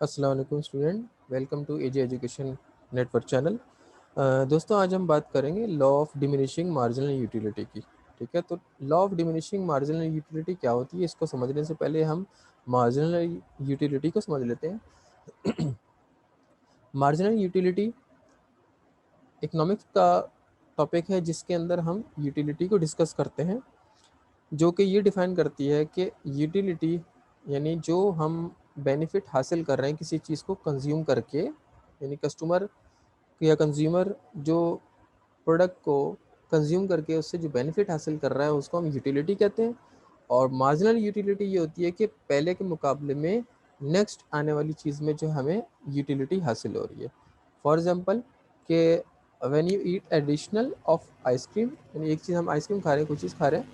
अस्सलाम वालेकुम student, welcome to AG education network channel. दोस्तों, आज हम बात करेंगे law of diminishing marginal utility की। ठीक है, तो law of diminishing marginal utility क्या होती है, इसको समझने से पहले हम मार्जिनल यूटिलिटी को समझ लेते हैं। मार्जिनल यूटिलिटी इकोनॉमिक्स का टॉपिक है जिसके अंदर हम यूटिलिटी को डिस्कस करते हैं, जो कि ये डिफाइन करती है कि यूटिलिटी यानी जो हम बेनिफिट हासिल कर रहे हैं किसी चीज़ को कंज्यूम करके, यानी कस्टमर या कंज्यूमर जो प्रोडक्ट को कंज्यूम करके उससे जो बेनिफिट हासिल कर रहा है उसको हम यूटिलिटी कहते हैं। और मार्जिनल यूटिलिटी ये होती है कि पहले के मुकाबले में नेक्स्ट आने वाली चीज़ में जो हमें यूटिलिटी हासिल हो रही है। फॉर एग्जांपल कि when you eat additional of ice cream, यानी एक चीज़ हम आइसक्रीम खा रहे हैं, कोई चीज़ खा रहे हैं,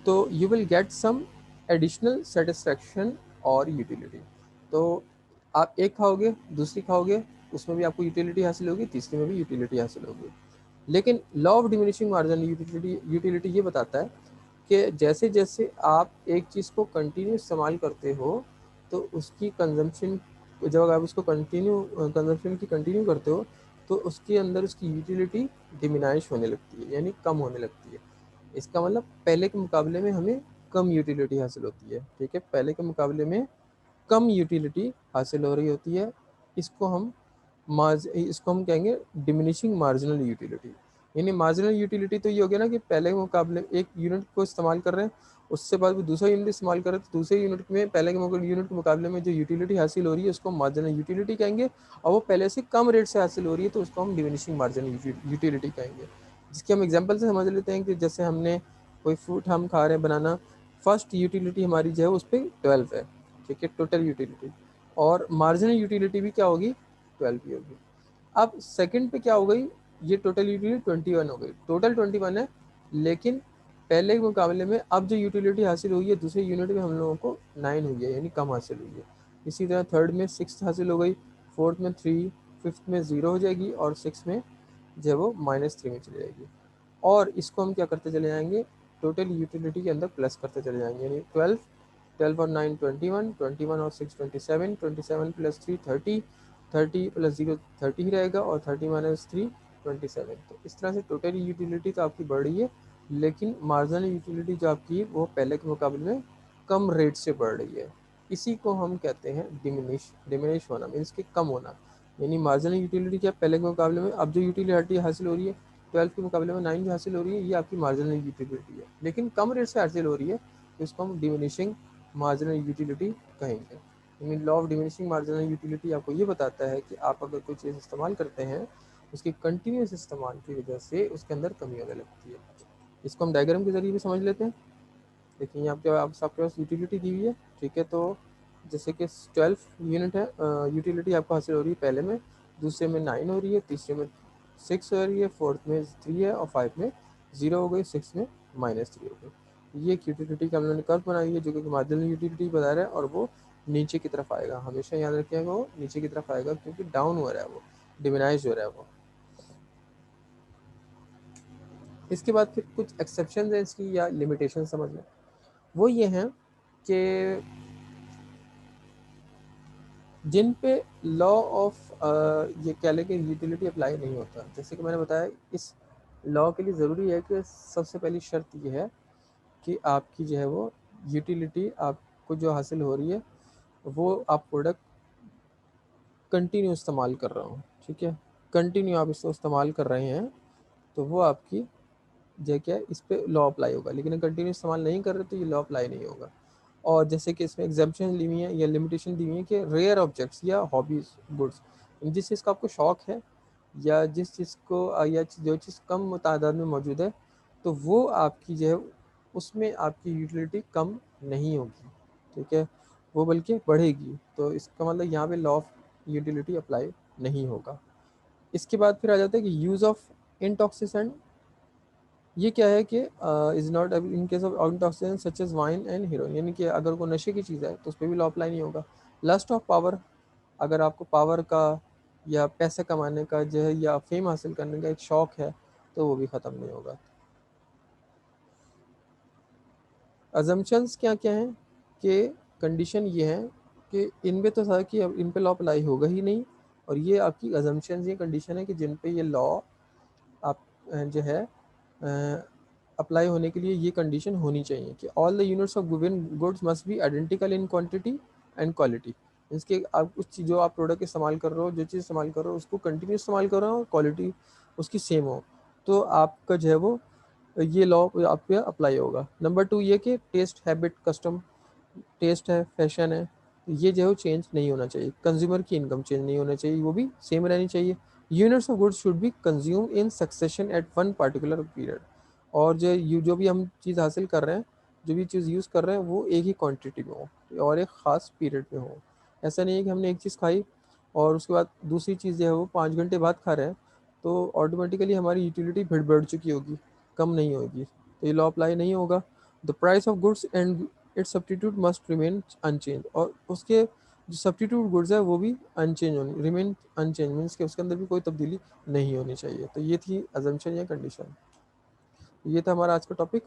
तो you will get some additional satisfaction और यूटिलिटी। तो आप एक खाओगे, दूसरी खाओगे, उसमें भी आपको यूटिलिटी हासिल होगी, तीसरी में भी यूटिलिटी हासिल होगी। लेकिन law of diminishing marginal utility ये बताता है कि जैसे जैसे आप एक चीज़ को कंटिन्यू इस्तेमाल करते हो, तो उसकी कंजम्पशन, जब आप उसको कंजम्पशन की कंटिन्यू करते हो, तो उसके अंदर उसकी यूटिलिटी डिमिनाइश होने लगती है, यानी कम होने लगती है। इसका मतलब पहले के मुकाबले में हमें कम यूटिलिटी हासिल होती है। ठीक है, पहले के मुकाबले में कम यूटिलिटी हासिल हो रही होती है। इसको हम कहेंगे डिमिनिशिंग मार्जिनल यूटिलिटी। यानी मार्जिनल यूटिलिटी तो ये हो गया ना कि पहले के मुकाबले एक यूनिट को इस्तेमाल कर रहे हैं, उससे बाद वो दूसरा यूनिट इस्तेमाल कर रहे हैं, तो दूसरे यूनिट में पहले के यूनिट के मुकाबले में जो यूटिलिटी हासिल हो रही है उसको मार्जिनल यूटिलिटी कहेंगे। और वो पहले से कम रेट से हासिल हो रही है तो उसको हम डिमिनिशिंग मार्जिनल यूटिलिटी कहेंगे। जिसके हम एग्जाम्पल से समझ लेते हैं कि जैसे हमने कोई फ्रूट हम खा रहे हैं बनाना, फर्स्ट यूटिलिटी हमारी जो है उस पर 12 है। ठीक है, टोटल यूटिलिटी। और मार्जिनल यूटिलिटी भी क्या होगी, 12 ही होगी। अब सेकंड पे क्या हो गई, ये टोटल यूटिलिटी 21 हो गई, टोटल 21 है, लेकिन पहले के मुकाबले में अब जो यूटिलिटी हासिल हुई है दूसरे यूनिट में हम लोगों को 9 हुई है, यानी कम हासिल हुई है। इसी तरह थर्ड में 6 हासिल हो गई, फोर्थ में 3, फिफ्थ में 0 हो जाएगी, और सिक्स में जो है वो -3 में चली जाएगी। और इसको हम क्या करते चले जाएंगे, टोटल यूटिलिटी के अंदर प्लस करते चले जाएंगे, यानी 12, 12 और 9 21, 21 और 6 27, 27 प्लस 3 30, 30 प्लस 0 30 ही रहेगा, और 30 माइनस 3 27। तो इस तरह से टोटल यूटिलिटी तो आपकी बढ़ रही है, लेकिन मार्जिनल यूटिलिटी जो आपकी वो पहले के मुकाबले में कम रेट से बढ़ रही है। इसी को हम कहते हैं डिमिनिश होना, मीन्स कि कम होना। यानी मार्जिनल यूटिलिटी क्या, पहले के मुकाबले में अब जो यूटिलिटी हासिल हो रही है 12 के मुकाबले में 9 जो हासिल हो रही है, ये आपकी मार्जिनल यूटिलिटी है, लेकिन कम रेट से हासिल हो रही है, तो इसको हम डिमिनिशिंग मार्जिनल यूटिलिटी कहेंगे। Mean law of diminishing marginal utility आपको ये बताता है कि आप अगर कोई चीज़ इस्तेमाल करते हैं, उसकी कंटिन्यूस इस्तेमाल की वजह से उसके अंदर कमी होने लगती है। इसको हम डायग्राम के जरिए भी समझ लेते हैं। देखिए यहाँ पे आपके पास यूटिलिटी दी हुई है। ठीक है, तो जैसे कि 12 यूनिट है, यूटिलिटी आपको हासिल हो रही है पहले में, दूसरे में 9 हो रही है, तीसरे में 6 हो रही है, फोर्थ में 3 है, और 5 में 0 हो गई, 6 में -3 हो गई। ये एक यूटिलिटी का हम लोगों ने कर्व बनाई है जो कि मार्जिनल यूटिलिटी बता रहा है, और वो नीचे की तरफ आएगा, हमेशा याद रखिएगा वो नीचे की तरफ आएगा क्योंकि डाउन हो रहा है, वो डिमिनाइज हो रहा है वो। इसके बाद फिर कुछ एक्सेप्शन है इसकी या लिमिटेशन समझ लें। वो ये हैं कि जिन पे लॉ ऑफ ये कह लें कि यूटिलिटी अप्लाई नहीं होता। जैसे कि मैंने बताया, इस लॉ के लिए ज़रूरी है कि सबसे पहली शर्त ये है कि आपकी जो है वो यूटिलिटी आपको जो हासिल हो रही है वो आप प्रोडक्ट कंटिन्यू इस्तेमाल कर रहे हो। ठीक है, कंटिन्यू आप इसको इस्तेमाल कर रहे हैं, तो वो आपकी जो क्या है इस पर लॉ अप्लाई होगा। लेकिन कंटिन्यू इस्तेमाल नहीं कर रहे तो ये लॉ अप्लाई नहीं होगा। और जैसे कि इसमें एग्जाम्पशन ली हुई है या लिमिटेशन दी हुई है कि रेयर ऑब्जेक्ट्स या हॉबीज गुड्स, जिस चीज़ का आपको शौक है या जिस चीज़ को या जो चीज़ कम तादाद में मौजूद है, तो वो आपकी जो है उसमें आपकी यूटिलिटी कम नहीं होगी। ठीक है, वो बल्कि बढ़ेगी। तो इसका मतलब यहाँ पे लॉ ऑफ यूटिलिटी अप्लाई नहीं होगा। इसके बाद फिर आ जाता है कि यूज़ ऑफ इंटॉक्सिसेंट। ये क्या है कि is not in case of intoxicant such as wine and heroin, यानी कि अगर कोई नशे की चीज़ है तो उस पर भी लॉ अप्लाई नहीं होगा। लस्ट ऑफ पावर, अगर आपको पावर का या पैसे कमाने का जो है या फेम हासिल करने का एक शौक है, तो वो भी ख़त्म नहीं होगा। अजम्पशंस क्या क्या हैं कि कंडीशन ये है कि इनमें तो था कि अब इन पे लॉ अप्लाई होगा ही नहीं, और ये आपकी अजम्पशन, ये कंडीशन है कि जिन पे ये लॉ आप जो है अप्लाई होने के लिए ये कंडीशन होनी चाहिए कि all the units of given goods must be identical in quantity and quality. इसके आप उस चीज़ जो आप प्रोडक्ट इस्तेमाल कर रहे हो, जो चीज़ इस्तेमाल कर रहे हो उसको कंटिन्यू इस्तेमाल कर रहे हो और क्वालिटी उसकी सेम हो, तो आपका जो है वो ये लॉ आप पे अप्लाई होगा। नंबर 2 ये कि टेस्ट, हैबिट, कस्टम, टेस्ट है, फैशन है, ये जो है चेंज नहीं होना चाहिए। कंज्यूमर की इनकम चेंज नहीं होना चाहिए, वो भी सेम रहनी चाहिए। Units of goods should be consume in succession at one particular period. और जो भी हम चीज़ हासिल कर रहे हैं, जो भी चीज़ यूज़ कर रहे हैं, वो एक ही क्वांटिटी में हो और एक ख़ास पीरियड में हो। ऐसा नहीं है कि हमने एक चीज़ खाई और उसके बाद दूसरी चीज़ जो है वो 5 घंटे बाद खा रहे हैं, तो ऑटोमेटिकली हमारी यूटिलिटी बढ़ चुकी होगी, कम नहीं होगी, तो ये लॉ अप्लाई नहीं होगा। The price of goods and its substitute must remain unchanged, और उसके जो सब्सटीट्यूट गुड्स है वो भी अनचेंज होनी, रिमेन अनचेंज मीन्स कि उसके अंदर भी कोई तब्दीली नहीं होनी चाहिए। तो ये थी अजम्पशन या कंडीशन। ये था हमारा आज का टॉपिक।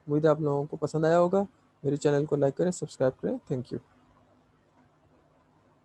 उम्मीद है आप लोगों को पसंद आया होगा। मेरे चैनल को लाइक करें, सब्सक्राइब करें। Thank you.